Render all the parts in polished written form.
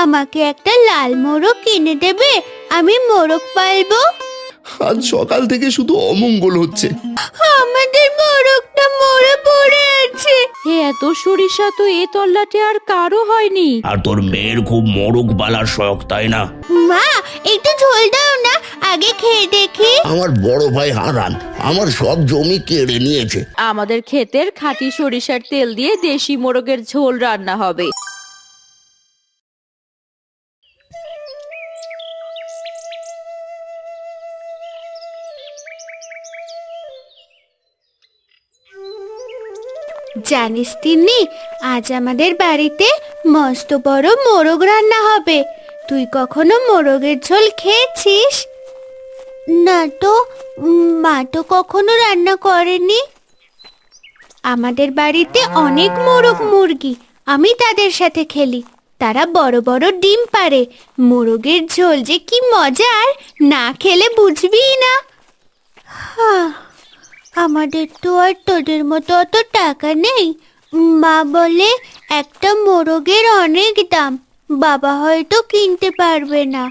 আমাকে একটা লাল মোরগ কিনে দেবে? আমি মোরগ পালবো। আজ সকাল থেকে শুধু অমঙ্গল হচ্ছে। আমাদের মোরগটা মরে পড়ে আছে। এত সরিষা তো এ তল্লাটে আর কারো হয়নি। আর তোর মেয়ের খুব মোরগ পালার শখ, তাই না? মা, একটু ঝোল দাও না, আগে খেয়ে দেখি। আমার বড় ভাই হারান আমার সব জমি কেড়ে নিয়েছে। আমাদের ক্ষেতের খাঁটি সরিষার তেল দিয়ে দেশি মোরগের ঝোল রান্না হবে। জানিস তিন্নি, আজ আমাদের বাড়িতে মস্ত বড় মোরগ রান্না হবে। তুই কখনো মোরগের ঝোল খেয়েছিস? না তো, মা তো কখনো রান্না করেনি। আমাদের বাড়িতে অনেক মোরগ মুরগি, আমি তাদের সাথে খেলি। তারা বড় বড় ডিম পাড়ে। মোরগের ঝোল যে কি মজার, না খেলে বুঝবিই না। আমাদের তো আর তোদের মতো অত টাকা নেই। মা বলে একটা মোরগের অনেক দাম, বাবা হয়তো কিনতে পারবে না।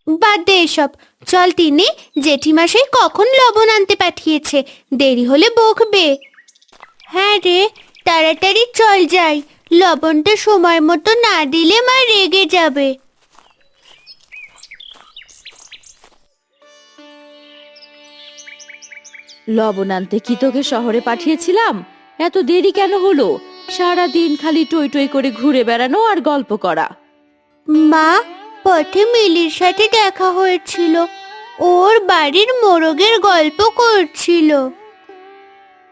বাদ দে এসব, চল তিনি, জেঠিমা সেই কখন লবণ আনতে পাঠিয়েছে, দেরি হলে বকবে। হ্যাঁ রে, তাড়াতাড়ি চল যাই, লবণটা সময় মতো না দিলে মা রেগে যাবে। লবণ আনতে কি তোকে শহরে পাঠিয়েছিলাম? এত দেরি কেন হলো? সারা দিন খালি টই টই করে ঘুরে বেড়ানো আর গল্প করা। মা, পথে মিলির সাথে দেখা হয়েছিল, ওর বাড়ির মোরগের গল্প করছিল।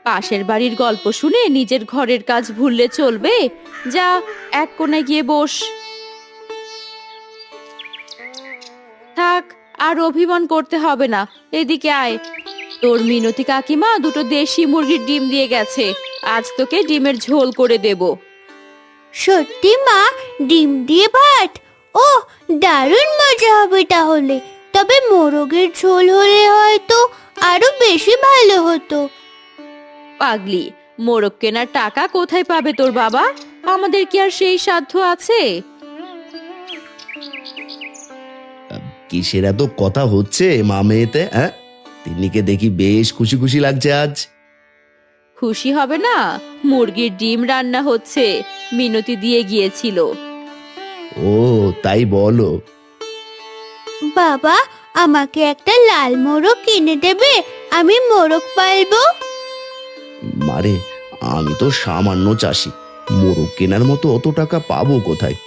পাশের বাড়ির গল্প শুনে নিজের ঘরের কাজ ভুললে চলবে? যা, এক কোণায় গিয়ে বস। থাক, আর অভিমান করতে হবে না, এদিকে আয়। তোর মিনতি কাকিমা দুটো দেশি মুরগির ডিম দিয়ে গেছে, আজ তোকে ডিমের ঝোল করে দেব। সত্যি মা, ডিম দিয়ে ভাত? ও, দারুণ মজা হবে তাহলে। তবে মোরগের ঝোল হলে হয়তো আরো বেশি ভালো হতো। পাগলি, মোরগ কেনার টাকা কোথায় পাবে তোর বাবা? আমাদের কি আর সেই সাধ্য আছে? কিসের এত কথা হচ্ছে মা মেয়েতে? হ্যাঁ, তিন্নিকে দেখি বেশ খুশি খুশি লাগছে আজ। খুশি হবে না? মুরগির ডিম রান্না হচ্ছে, মিনতি দিয়ে গিয়েছিল। ও, তাই বলো। বাবা, আমাকে একটা লাল মোরগ কিনে দেবে? আমি মোরগ পালবো। মারে, আমি তো সামান্য চাষি, মোরগ কেনার মতো অত টাকা পাবো কোথায়?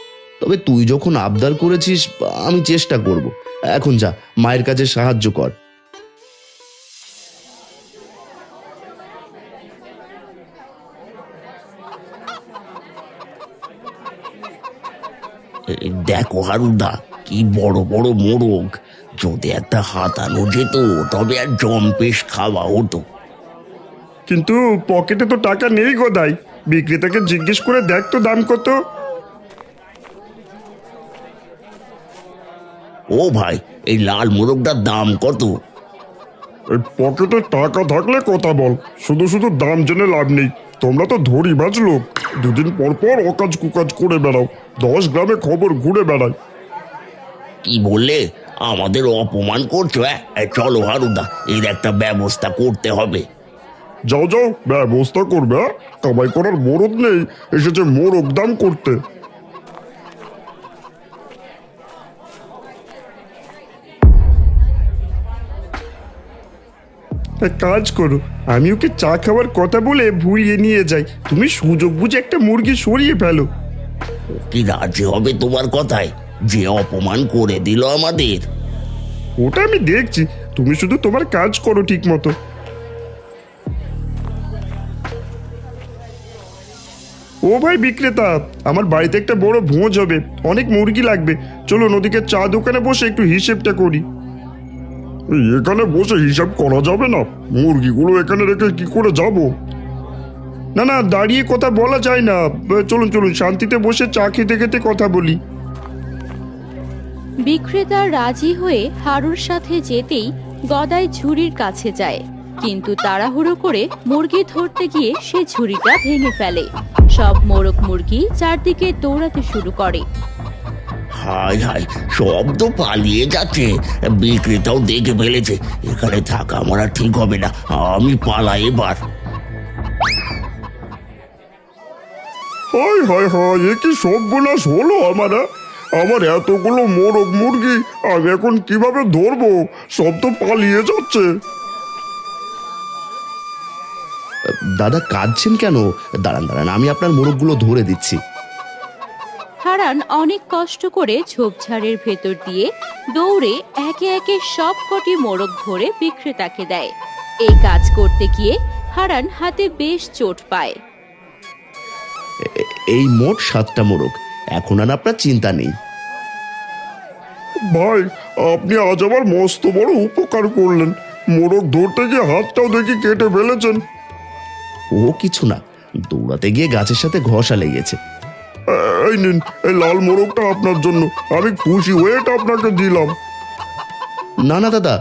তবে তুই যখন আবদার করেছিস, আমি চেষ্টা করব। এখন যা, মায়ের কাছে সাহায্য কর। দেখো হারুদা, কি বড় বড় মোরগ! যদি একটা হাতানো যেত তবে আর জম্পেশ খাওয়া হতো। কিন্তু পকেটে তো টাকা নেই গোদাই। বিক্রেতাকে জিজ্ঞেস করে দেখ তো দাম কত। ও ভাই, এই লাল মোরগটার দাম কত? এই পকেটে টাকা থাকলে কথা বল, শুধু শুধু দাম জেনে লাভ নেই। তোমরা তো ধরিবাজ লোক, দুদিন পর পর অকাজ কুকাজ করে বেড়াও, 10 গ্রামে খবর ঘুরে বেড়ায়। কি বললে? আমাদের অপমান করছো? চলো হারুদা, এর একটা ব্যবস্থা করতে হবে। যাও যাও, ব্যবস্থা করবে। কামাই করার মরদ নেই, এসেছে মোরগ দাম করতে। এক কাজ করো, আমি ওকে চা খাওয়ার কথা বলে ভুলিয়ে নিয়ে যাই, তুমি সুযোগ বুঝে একটা মুরগি সরিয়ে ফেলো। কি রাজি হবে তোমার কথায়? যে অপমান করে দিল আমাদের। ওটা আমি দেখছি, তুমি শুধু তোমার কাজ করো ঠিক মতো। ও ভাই বিক্রেতা, আমার বাড়িতে একটা বড় ভোজ হবে, অনেক মুরগি লাগবে। চলো নদীকে চা দোকানে বসে একটু হিসেবটা করি। এখানে বসে হিসাব করা যাবে না, মুরগিগুলো এখানে রেখে কি করে যাব? না না, দাঁড়িয়ে কথা বলা যায় না। চলুন চলুন, শান্তিতে বসে চা খেতে খেতে কথা বলি। বিক্রেতা রাজি হয়ে হারুর সাথে যেতেই গদাই ঝুড়ির কাছে যায়, কিন্তু তাড়াহুড়ো করে মুরগি ধরতে গিয়ে সে ঝুড়িটা ভেঙে ফেলে। সব মোরগ মুরগি চারদিকে দৌড়াতে শুরু করে। হায় হায়, সব তো পালিয়ে যাচ্ছে। বিক্রেতাও দেখে ফেলেছে। এখানে থাকা আমার আর ঠিক হবে না, আমি পালাই এবার। হায় হায় হায়, এ কি সর্বনাশ হলো আমার এতগুলো মোরগ মুরগি আমি এখন কিভাবে ধরবো? সব তো পালিয়ে যাচ্ছে। দাদা কাঁদছেন কেন? দাঁড়ান দাঁড়ান, আমি আপনার মোরগগুলো ধরে দিচ্ছি। হারান অনেক কষ্ট করে ঝোপঝাড়ের ভেতর দিয়ে দৌড়ে একে একে সব কটি মোরগ ধরে বিক্রেতাকে দেয়। এই কাজ করতে গিয়ে হারান হাতে বেশ চোট পায়। এই মোট 7টা মোরগ, এখন আর আপনার চিন্তা নেই। ভাই, আপনি আজ আমার মস্ত বড় উপকার করলেন। মোরগ ধরতে গিয়ে হাতটাও দেখি কেটে ফেলেছেন। ও কিছু না, দৌড়াতে গিয়ে গাছের সাথে ঘষা লেগেছে। এই নিন, এই লাল মোরগটা আপনার জন্য। আমি খুশি হয়ে এটা আপনাকে দিলাম। না না দাদা,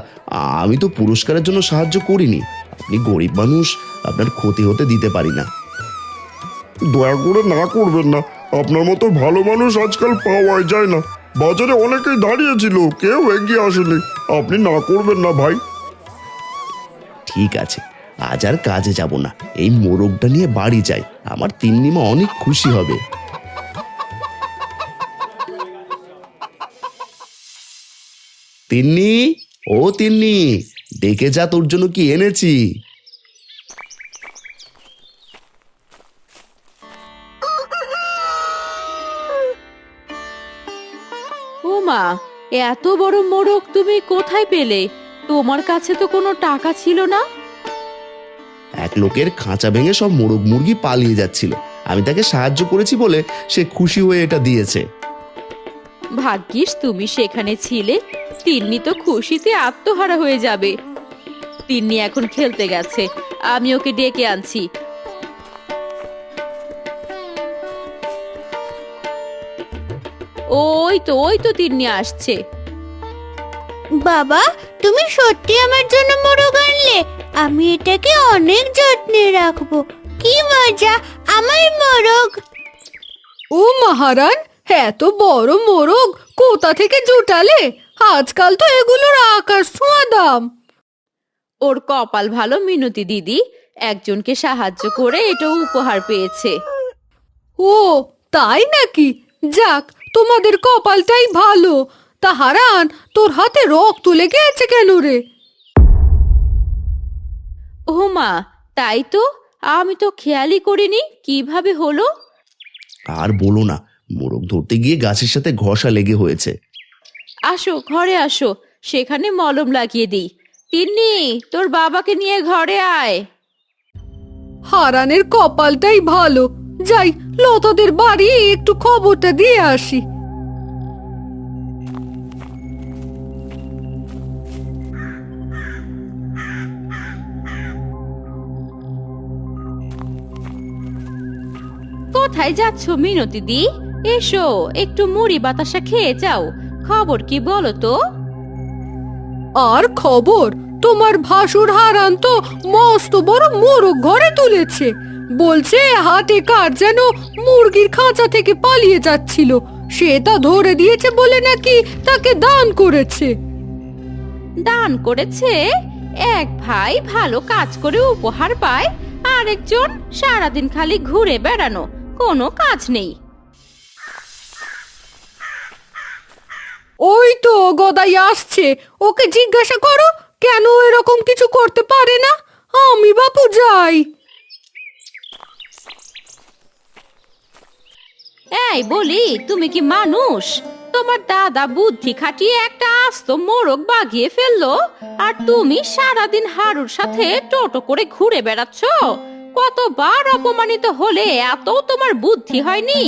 আমি তো পুরস্কারের জন্য সাহায্য করিনি। আপনি গরিব মানুষ, আপনার ক্ষতি হতে দিতে পারি না। দয়া করে না করবেন না। আপনার মতো ভালো মানুষ আজকাল পাওয়াই যায় না। বাজারে অনেকেই দাঁড়িয়েছিল, কেউ এগিয়ে আসেনি। আপনি না করবেন না ভাই। ঠিক আছে, আজ আর কাজে যাব না, এই মোরগটা নিয়ে বাড়ি যাই। আমার তিন্নিমা অনেক খুশি হবে। তিন্নি, ও তিন্নি, দেখে যা তোর জন্য কি এনেছি। ও মা, এত বড় মোরগ তুমি কোথায় পেলে? তোমার কাছে তো কোনো টাকা ছিল না। এক লোকের খাঁচা ভেঙে সব মোরগ মুরগি পালিয়ে যাচ্ছিল, আমি তাকে সাহায্য করেছি বলে সে খুশি হয়ে এটা দিয়েছে। ভাগ্যিস তুমি সেখানে ছিলে, তিন্নি তো খুশিতে আত্মহারা হয়ে যাবে। তিন্নি এখন খেলতে গেছে, আমি ওকে ডেকে আনছি। ওই তো তিন্নি আসছে। বাবা, তুমি সত্যি আমার জন্য মোরগ আনলে? আমি এটাকে অনেক যত্নে রাখবো। কি মজা, আমার মোরগ। ও মহারান, এত বড় মোরগ কোথা থেকে জুটালে? আজকাল তো এগুলোর আকাশ ছোঁয়া দাম। ওর কপাল ভালো মিনতি দিদি, একজনকে সাহায্য করে এটা উপহার পেয়েছে। ও তাই নাকি? যাক, তোমাদের কপালটাই ভালো। তা হারান, তোর হাতে রক্ত লেগে আছে কেন রে? ও মা, তাই তো, আমি তো খেয়ালই করিনি, কিভাবে হলো। আর বলো না, মোরগ ধরতে গিয়ে গাছের সাথে ঘষা লেগে হয়েছে। আসো ঘরে আসো, সেখানে মলম লাগিয়ে দিই। তিন্নি, তোর বাবাকে নিয়ে ঘরে আয়। হারানের কপালটাই ভালো। যাই, লতাদের বাড়ি একটু খবরটা দিয়ে আসি। কোথায় যাচ্ছ মিনতি দি? এসো, একটু মুড়ি বাতাসা খেয়ে যাও। খবর কি বলো তো? আর খবর, তোমার ভাসুর হারান তো মস্ত বড় মোরগ ঘরে তুলেছে। বলছে হাটে কার যেন মুরগির খাঁচা থেকে পালিয়ে যাচ্ছিল, সে তা ধরে দিয়েছে বলে নাকি তাকে দান করেছে। দান করেছে? এক ভাই ভালো কাজ করে উপহার পায়, আরেকজন সারাদিন খালি ঘুরে বেড়ানো, কোনো কাজ নেই। ওই তো গদাই আসছে, ওকে জিজ্ঞাসা করো কেন এরকম কিছু করতে পারে না। আমি বাপু যাই। এই বলি, তুমি কি মানুষ? তোমার দাদা বুদ্ধি খাটিয়ে একটা আস্ত মোরগ বাগিয়ে ফেললো, আর তুমি সারাদিন হারুর সাথে টোটো করে ঘুরে বেড়াচ্ছ। কতবার অপমানিত হলে, এত তোমার বুদ্ধি হয়নি?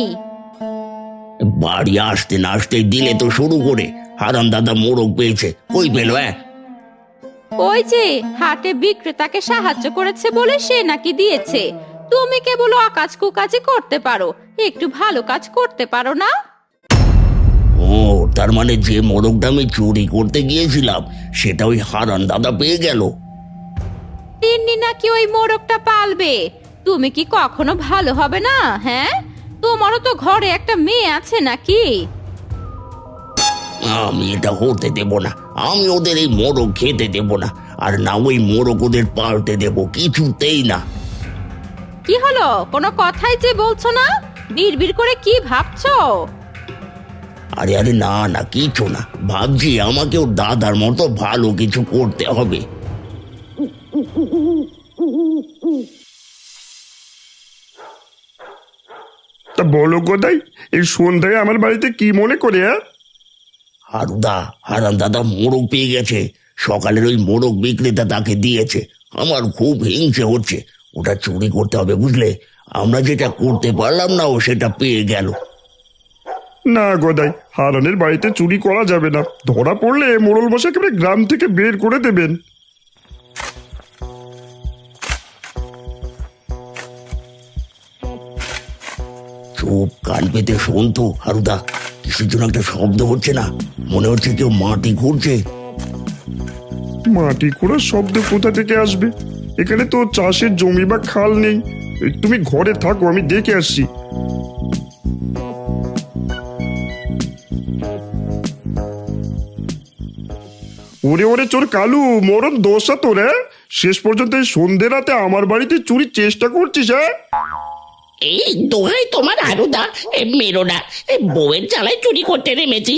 বাড়ি আসতে না আসতে দিলে তো শুরু করে। হারান দাদা মোরগ পেয়েছে, কই পেল? ওই যে হাটে বিক্রেতাকে সাহায্য করেছে বলে সে নাকি দিয়েছে। তুমি কেবল অকাজ কুকাজই করতে পারো, একটু ভালো কাজ করতে পারো না? ও, তার মানে যে মোরগটা আমি চুরি করতে গিয়েছিলাম সেটা ওই হারান দাদা পেয়ে গেল। তিন্নি নাকি ওই মোরগটা পালবে। তুমি কি কখনো ভালো হবে না? হ্যাঁ, তোমারও তো ঘরে একটা মেয়ে আছে নাকি? আমি এটা হতে দেব না। আমি ওদের এই মোরগ খেতে দেব না, আর না ওই মোরগ ওদের পাল্টে দেব, কিছুতেই না। কি হলো, কোনো কথাই যে বলছো না? বিড়বিড় করে কি ভাবছো? আরে আরে না না, কিছু না, ভাবছি আমাকেও দাদার মতো ভালো কিছু করতে হবে। তা বলো গদাই, এই সন্ধ্যায় আমার বাড়িতে কি মনে করে? হারুদা, হারান দাদা মোরগ পেয়ে গেছে। সকালের ওই মোরগ বিক্রেতা তাকে দিয়েছে। আমার খুব হিংসে হচ্ছে। ওটা চুরি করতে হবে, বুঝলে? আমরা যেটা করতে পারলাম না, ও সেটা পেয়ে গেল। না গদাই, হারানের বাড়িতে চুরি করা যাবে না। ধরা পড়লে মোড়ল মশাই একেবারে গ্রাম থেকে বের করে দেবেন। চুপ, কান পেতে শোন তো হারুদা। কিসের জন্য একটা শব্দ হচ্ছে না? মনে হচ্ছে কেউ মাটি ঘুরছে। মাটি খোঁড়ার শব্দ কোথা থেকে আসবে? এখানে তো চাষের জমি বা খাল নেই। এই, তুমি ঘরে থাকো, আমি দেখে আসছি। ওরে ওরে চোর কালু, মরণ দোষা তোর, হ্যাঁ? শেষ পর্যন্ত এই সন্ধ্যে রাতে আমার বাড়িতে চুরির চেষ্টা করছিস, হ্যাঁ? এই দোহাই তোমার হারুদা, মেরো না। বউয়ের জ্বালায় চুরি করতে নেমেছি।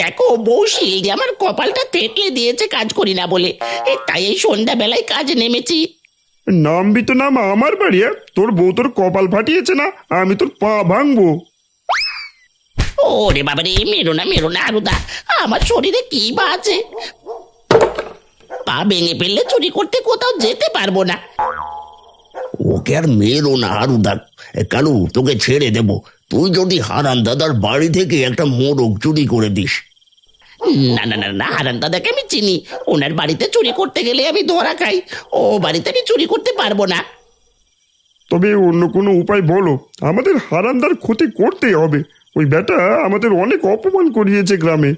দেখো, বউ শিল আমার কপালটা থেতলে দিয়েছে কাজ করি না বলে। তাই এই সন্ধ্যাবেলায় কাজে নেমেছি। নামবি তো নাম আমার বাড়ি, হ্যাঁ? তোর বউ তোর কপাল ফাটিয়েছে না, আমি তোর পা ভাঙবো। ওরে বাবা রে, মেরো না হারুদা, আমার শরীরে কি বা আছে? পা ভেঙে ফেললে চুরি করতে কোথাও যেতে পারবো না। ওকে আর মেরো না হারুদা। কালু, তোকে ছেড়ে দেব, তুই যদি হারান দাদার বাড়ি থেকে একটা মোরগ চুরি করে দিস। না না না না, হারান দাদাকে আমি চিনি। ওনার বাড়িতে চুরি করতে গেলে আমি ধরা খাই। ও বাড়িতে আমি চুরি করতে পারবো না। তবে অন্য কোনো উপায় বলো, আমাদের হারান্দার ক্ষতি করতেই হবে। ওই বেটা আমাদের অনেক অপমান করিয়েছে গ্রামে।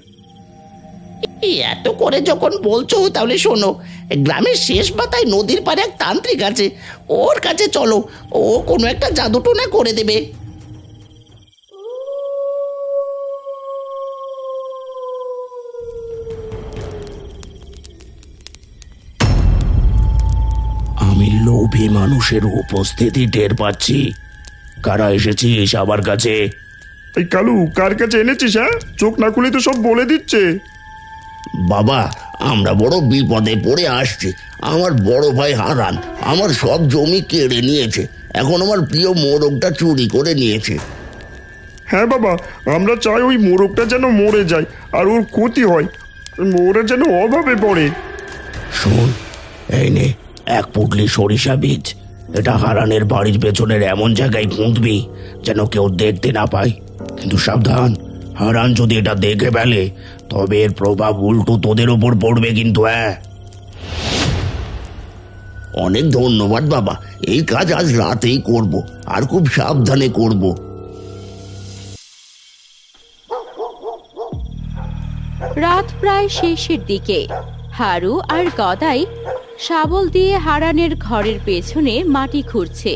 এত করে যখন বলছো তাহলে শোনো, গ্রামের শেষ পাতায় নদীর পাড়ে এক তান্ত্রিক আছে। ওর কাছে চলো, ও কোনো একটা জাদুটোনা করে দেবে। আমি লোভী মানুষের উপস্থিতি টের পাচ্ছি। কারা এসেছিস আমার কাছে? এই কালু, কার কাছে এনেছিস, হ্যাঁ? চোখ না খুলে তো সব বলে দিচ্ছে। বাবা, আমরা বড় বিপদে পড়ে আসছি। আমার বড় ভাই হারান আমার সব জমি কেড়ে নিয়েছে। এখন আমার প্রিয় মোরগটা চুরি করে নিয়েছে। হ্যাঁ বাবা, আমরা চাই ওই মোরগটা যেন মরে যায় আর ওর ক্ষতি হয়। ওরা যেন অভাবে পড়ে। শোন, এই নে 1 পুটলি সরিষা বীজ। এটা হারানের বাড়ির পেছনের এমন জায়গায় পুঁতবি যেন কেউ দেখতে না পায়। কিন্তু সাবধান, হারান যদি এটা দেখে ফেলে তবে এর প্রভাব উল্টো তোদের ওপর পড়বে কিন্তু। হ্যাঁ, অনেক ধন্যবাদ বাবা। এই কাজ আজ রাতেই করব, আর খুব সাবধানে করব। রাত প্রায় শেষের দিকে। হারু আর গদাই শাবল দিয়ে হারানের ঘরের পেছনে মাটি খুঁড়ছে।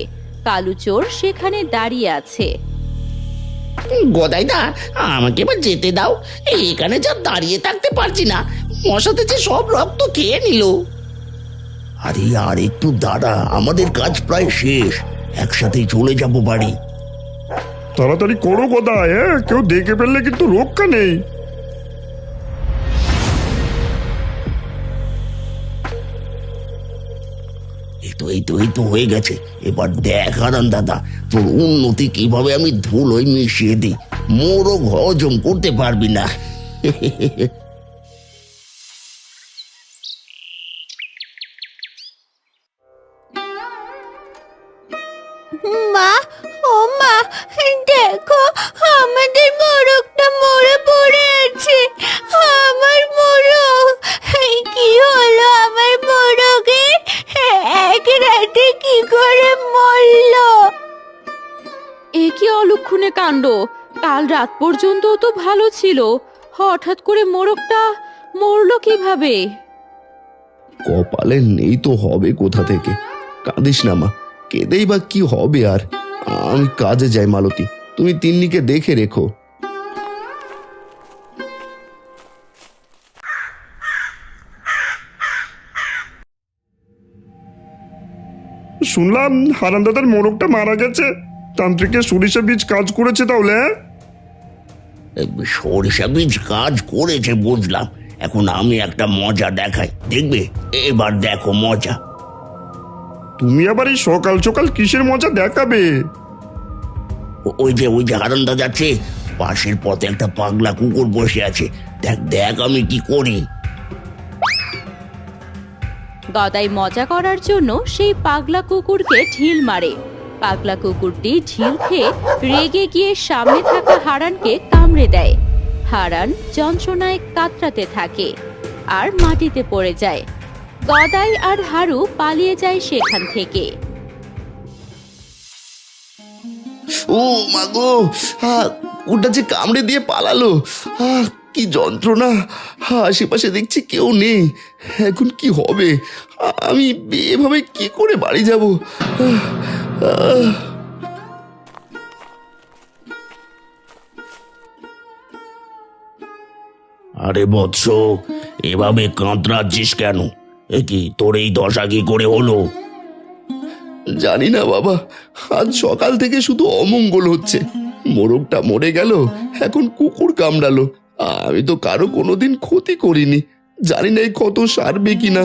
কালু চোর সেখানে দাঁড়িয়ে আছে। গদাইদা, আমাকে এবার যেতে দাও। এখানে যা দাঁড়িয়ে থাকতে পারছি না, মশাতে যে সব রক্ত খেয়ে নিল। আরে আর একটু দাঁড়া, আমাদের কাজ প্রায় শেষ। একসাথেই চলে যাব বাড়ি। তাড়াতাড়ি করো গদাই, হ্যাঁ? কেউ দেখে ফেললে কিন্তু রক্ষা নেই। এই তো হয়ে গেছে। এবার দেখ হারান দাদা, তোর উন্নতি কিভাবে আমি ধুলোয় মিশিয়ে দিই। মোরগ হজম করতে পারবি না। মা, ও মা, দেখো আমাদের মোরগটা মরে পড়ে আছে। আমার মোরগ, এই কি হলো আমার মোরগের? এক রাতে কি করে মরলো? এ কি অলক্ষণে কাণ্ড! কাল রাত পর্যন্ত তো ভালো ছিল, হঠাৎ করে মোরগটা মরলো কিভাবে? কপালে নেই তো হবে কোথা থেকে। কাঁদিস না মা, কেঁদেই বা কি হবে আর। আমি কাজে যাই মালতী, তুমি তিন্নিকে দেখে রেখো। শুনলাম হারান দাদার মোরগটা মারা গেছে। তান্ত্রিকের সরিষা বীজ কাজ করেছে তাহলে, হ্যাঁ? সরিষা বীজ কাজ করেছে বুঝলাম। এখন আমি একটা মজা দেখাই, দেখবে? এবার দেখো মজা। তুমি আবার এই সকাল সকাল কিসের মজা দেখাবে? ওই যে হারান্দা যাচ্ছে, পাশের পথে একটা পাগলা কুকুর বসে আছে। দেখ দেখ আমি কি করি। গদাই মজা করার জন্য সেই পাগলা কুকুরকে ঢিল মারে। পাগলা কুকুরটি ঢিল খেয়ে রেগে গিয়ে সামনে থাকা হারানকে কামড়ে দেয়। হারান যন্ত্রণায় কাতরাতে থাকে আর মাটিতে পড়ে যায়। গদাই আর হারু পালিয়ে যায় সেখান থেকে। ও মাগো, ওটা যে কামড়ে দিয়ে পালালো। কি যন্ত্রণা! আশেপাশে দেখছি কেউ নেই। এখন কি হবে? আমি এভাবে কি করে বাড়ি যাব? আরে বৎস, এভাবে কাঁতরাচ্ছিস কেন? এ কি তোর এই দশা কি করে হলো? জানি না বাবা, আজ সকাল থেকে শুধু অমঙ্গল হচ্ছে। মোরগটা মরে গেল, এখন কুকুর কামড়ালো। আমি তো কারো কোনোদিন ক্ষতি করিনি, জানি না এই ক্ষত সারবে কিনা।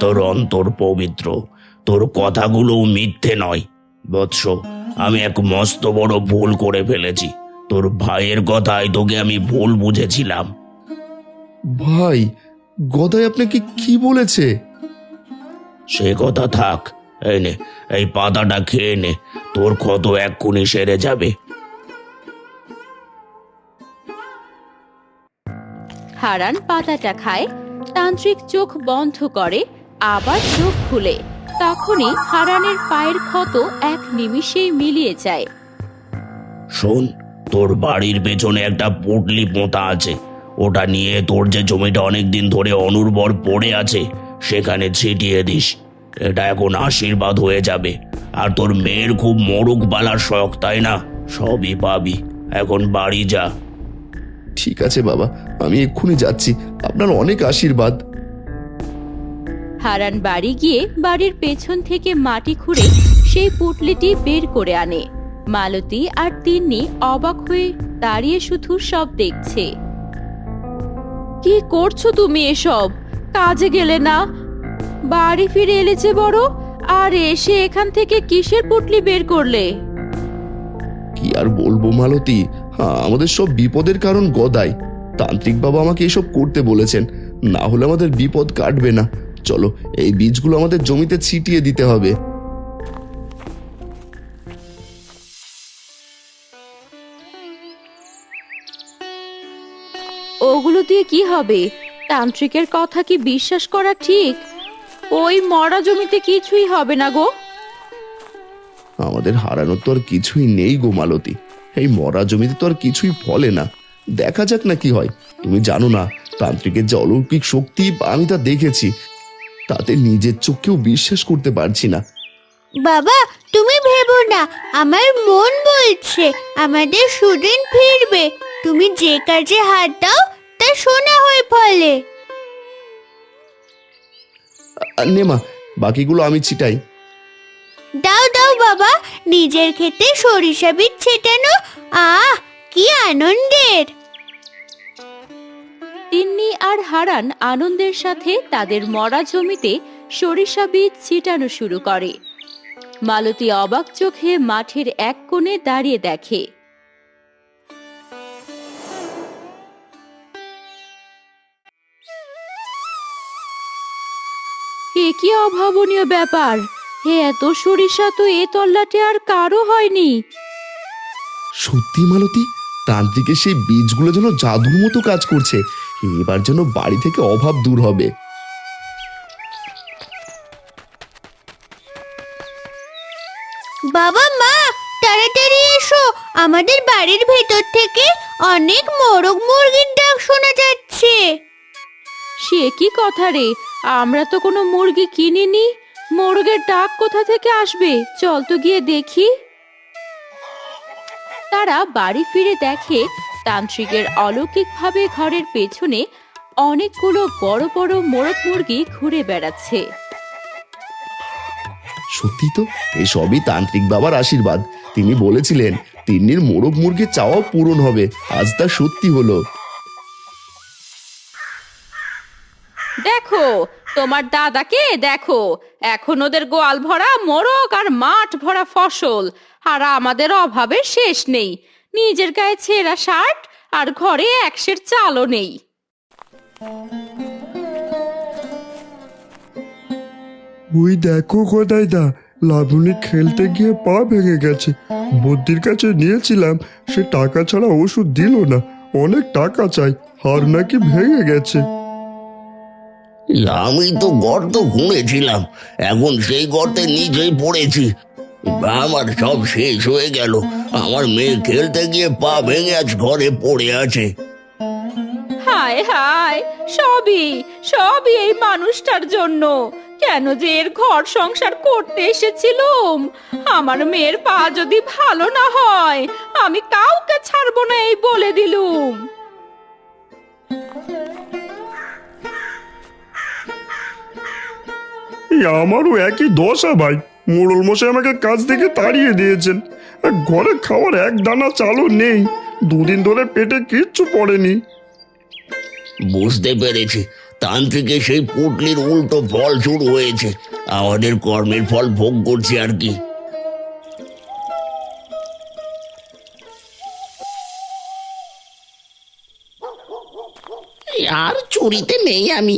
তোর অন্তর পবিত্র, তোর কথাগুলো মিথ্যে নয়। বৎস, আমি এক মস্ত বড় ভুল করে ফেলেছি। তোর ভাইয়ের কথায় তোকে আমি ভুল বুঝেছিলাম। ভাই, গদাই আপনাকে কি বলেছে? সে কথা থাক, এই নে, এই পাতাটা খেয়ে নে, তোর ক্ষত এক্ষুনি সেরে যাবে। হারান পাতাটা খায়। তান্ত্রিক চোখ বন্ধ করে, আবার চোখ খুলে। তখনই হারানের পায়ের ক্ষত এক নিমিষেই মিলিয়ে যায়। শোন, তোর বাড়ির পেছনে একটা পুটলি পোঁতা আছে। ওটা নিয়ে তোর যে জমিটা অনেকদিন ধরে অনুর্বর পড়ে আছে সেখানে ছিটিয়ে দিস। এটা এখন আশীর্বাদ হয়ে যাবে। আর তোর মেয়ের খুব মোরগ পালার শখ, তাই না? সবই পাবি। এখন বাড়ি যা। ঠিক আছে বাবা, আমি এক্ষুনি যাচ্ছি। আপনার অনেক আশীর্বাদ। হারান বাড়ি গিয়ে বাড়ির পেছন থেকে মাটি খুঁড়ে সেই পুটলিটি বের করে আনে। মালতী আর তিন্নি অবাক হয়ে দাঁড়িয়ে শুধু সব দেখছে। কি করছো তুমি এসব? কাজে গেলে না? বাড়ি ফিরে এলে যে বড়, আর এসে এখান থেকে কিসের পুটলি বের করলে? কি আর বলবো মালতী, আমাদের সব বিপদের কারণ গদাই। তান্ত্রিক বাবা আমাকে এসব করতে বলেছেন, না হলে আমাদের বিপদ কাটবে না। চলো, এই বীজগুলো আমাদের জমিতে ছিটিয়ে দিতে হবে। ওগুলো দিয়ে কি হবে? তান্ত্রিকের কথা কি বিশ্বাস করা ঠিক? ওই মরা জমিতে কিছুই হবে না গো। আমাদের হারানোর তো আর কিছুই নেই গো মালতী। এই মরা জমিতে তো আর কিছুই ফলে না। দেখা যাক না কি হয়। তুমি জানো না, তান্ত্রিকের যে অলৌকিক শক্তি, আমি তা দেখেছি। তাতে নিজের চোখকেও বিশ্বাস করতে পারছি না। বাবা, তুমি ভেবো না, আমার মন বলছে আমাদের সুদিন ফিরবে। তুমি যে কাজে হাত দাও তা সোনা হয়ে ফলে। নেমা, বাকিগুলো আমি ছিটাই। দাও দাও বাবা, নিজের ক্ষেতে সরিষা বীজ ছেটানো, কি আনন্দের! তিন্নি আর হারান আনন্দের সাথে তাদের মরা জমিতে সরিষা বীজ ছিটানো শুরু করে। মালতী অবাক চোখে মাঠের এক কোণে দাঁড়িয়ে দেখে। এ কি অভাবনীয় ব্যাপার! এত সরিষা তো এ তল্লাটে আর কারো হয়নি। সত্যি মালতী, তান্ত্রিকের সেই বীজগুলো যেন জাদুর মতো কাজ করছে। এবার যেন বাড়ি থেকে অভাব দূর হবে। বাবা, মা, তাড়াতাড়ি এসো, আমাদের বাড়ির ভেতর থেকে অনেক মোরগ মুরগির ডাক শোনা যাচ্ছে। সে কি কথা রে? আমরা তো কোনো মুরগি কিনিনি। মোরগের ডাক কোথা থেকে আসবে? চল তো গিয়ে দেখি। তারা বাড়ি ফিরে দেখে তান্ত্রিকের অলৌকিকভাবে ঘরের পেছনে অনেকগুলো বড় বড় মোরগ মুরগি ঘুরে বেড়াচ্ছে। সত্যি তো, এসবই তান্ত্রিক বাবার আশীর্বাদ। তিনি বলেছিলেন তিন্নির মোরগ মুরগির চাওয়া পূরণ হবে, আজ তা সত্যি হলো। দেখো তোমার দাদাকে দেখো, এখন ওদের গোয়াল ভরা মোরগ আর মাঠ ভরা ফসল, আর আমাদের অভাবের শেষ নেই। নিজের গায়ে ছেঁড়া শার্ট আর ঘরে এক সের চালও নেই। ওই দেখো গদাইদা, লাবণী খেলতে গিয়ে পা ভেঙে গেছে। বুদ্ধির কাছে নিয়েছিলাম, সে টাকা ছাড়া ওষুধ দিল না। অনেক টাকা চাই, হাড় নাকি ভেঙে গেছে। আমি তো গর্ত খুঁড়েছিলাম, এখন সেই গর্তে নিজেই পড়েছি। আমার সব শেষ হয়ে গেল। আমার মেয়ে খেলতে গিয়ে পা ভেঙে আজ ঘরে পড়ে আছে। হায় হায়, সবই সবই এই মানুষটার জন্য। কেন যে এর ঘর সংসার করতে এসেছিলুম। আমার মেয়ের পা যদি ভালো না হয়, আমি কাউকে ছাড়বো না এই বলে দিলুম। আমারও একই দশা ভাই। মোড়ল মশাই আমাকে কাজ থেকে তাড়িয়ে দিয়েছেন। আর ঘরে খাওয়ার এক দানা চালও নেই। দুদিন ধরে পেটে কিচ্ছু পড়েনি। বুঝতে পেরেছি, তান্ত্রিকের সেই পুটলির উল্টো ফল শুরু হয়েছে। আমাদের কর্মের ফল ভোগ করছি আর কি। আর চুরিতে নেই আমি।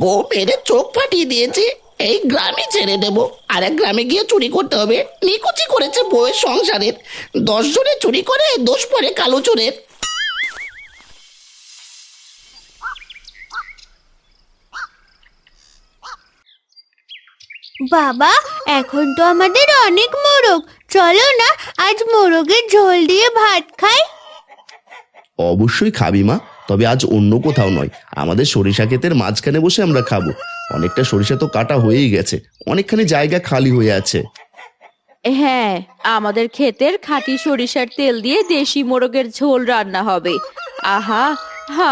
বউ মেরে চোখ ফাটিয়ে দিয়েছে। এই গ্রামে ছেড়ে দেবো, আর এক গ্রামে গিয়ে চুরি করতে হবে। নিকুচি করেছে বউয়ের সংসারের। 10 জনে চুরি করে দোষ পড়ে কালো চোরের। বাবা, এখন তো আমাদের অনেক মোরগ, চলো না আজ মোরগের ঝোল দিয়ে ভাত খাই। অবশ্যই খাবি মা, তবে আজ অন্য কোথাও নয়, আমাদের সরিষা ক্ষেতের মাঝখানে বসে আমরা খাবো। অনেকটা সরিষা তো কাটা হয়েই গেছে, অনেকখানি জায়গা খালি হয়ে আছে। হ্যাঁ, আমাদের ক্ষেতের খাঁটি সরিষার তেল দিয়ে দেশি মোরগের ঝোল রান্না হবে। আহা,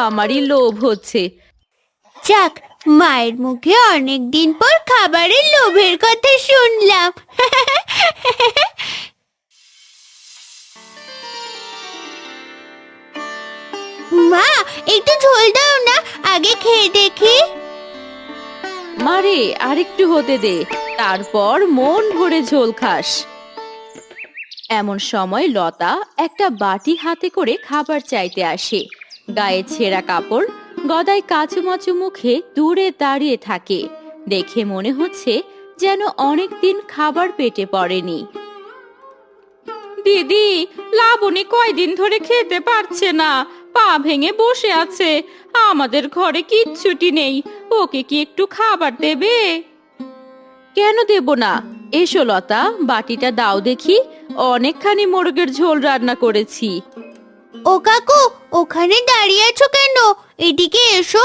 আমারই লোভ হচ্ছে। যাক, মায়ের মুখে অনেক দিন পর খাবারের লোভের কথা শুনলাম। মা, একটু ঝোল দাও না, আগে খেয়ে দেখি। মারে, আরেকটু হতে দে, তারপর মন ভরে ঝোল খাস। এমন সময় লতা একটা বাটি হাতে করে খাবার চাইতে আসে। গায়ে ছেঁড়া কাপড়, গদায় কাচুমাচু মুখে দূরে দাঁড়িয়ে থাকে। দেখে মনে হচ্ছে যেন অনেকদিন খাবার পেটে পড়েনি। দিদি, লাবণী কয়দিন ধরে খেতে পারছে না, পা ভেঙে বসে আছে। আমাদের ঘরে কিচ্ছুটি নেই, ওকে কি একটু খাবার দেবে? কেন দেব না? এসো লতা, বাটিটা দাও দেখি, অনেকখানি মোরগের ঝোল রান্না করেছি। ও কাকু, ওখানে দাঁড়িয়ে আছো কেন? এদিকে এসো।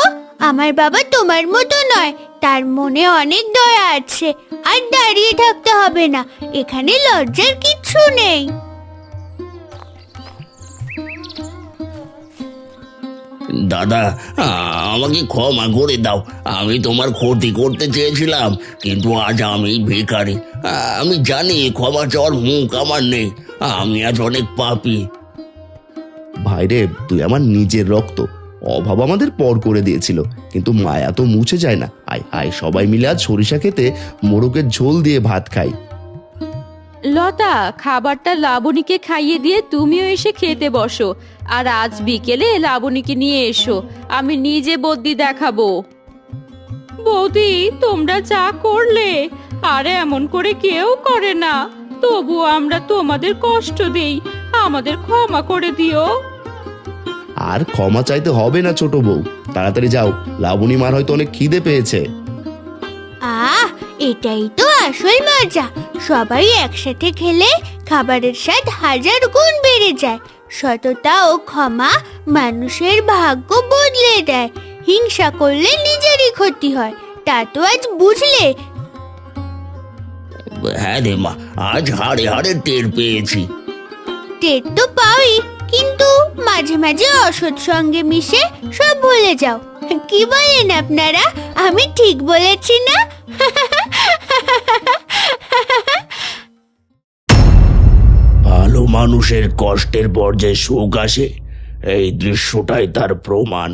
আমার বাবা তোমার মতো নয়, তার মনে অনেক দয়া আছে। আর দাঁড়িয়ে থাকতে হবে না, এখানে লজ্জার কিচ্ছু নেই। দাদা, আমাকে ক্ষমা করে দাও। আমি তোমার ক্ষতি করতে চেয়েছিলাম, কিন্তু আজ আমি ভিখারি। আমি জানি ক্ষমা চাওয়ার মুখ আমার নেই। আমি আজ অনেক পাপী। ভাইরে, তুই আমার নিজের রক্ত। অভাব আমাদের পর করে দিয়েছিল, কিন্তু মায়া তো মুছে যায় না। আয় আয়, সবাই মিলে আজ সরিষা খেতে মোরগের ঝোল দিয়ে ভাত খাই। লতা, খাবারটা লাবণীকে খাইয়ে দিয়ে তুমিও এসে খেতে বসো। আর আজ বিকেলে লাবণীকে নিয়ে এসো, আমি নিজে বদ্যি দেখাবো। বৌদি, তোমরা যা করলে আর এমন করে কেউ করে না, তবু আমরা তোমাদের কষ্ট দেই, আমাদের ক্ষমা করে দিও। আর ক্ষমা চাইতে হবে না ছোট বউ, তাড়াতাড়ি যাও, লাবণী মার হয়তো অনেক খিদে পেয়েছে। আহ, এটাই তো আসল মজা। সবাই একসাথে খেলে খাবারের স্বাদ 1000 গুণ বেড়ে যায়। সততা ও ক্ষমা মানুষের ভাগ্য বদলে দেয়। হিংসা করলে নিজেরই ক্ষতি হয়, তা তো আজ বুঝলে। হ্যাঁ রে মা, আজ হাড়ে হাড়ে টের পেয়েছি। টের তো পাওই, কিন্তু মাঝে মাঝে অসৎ সঙ্গে মিশে সব ভুলে যাও। কি বলেন আপনারা? আমি ঠিক বলেছি না? ভালো মানুষের কষ্টের পর যে সুখ আসে, এই দৃশ্যটাই তার প্রমাণ।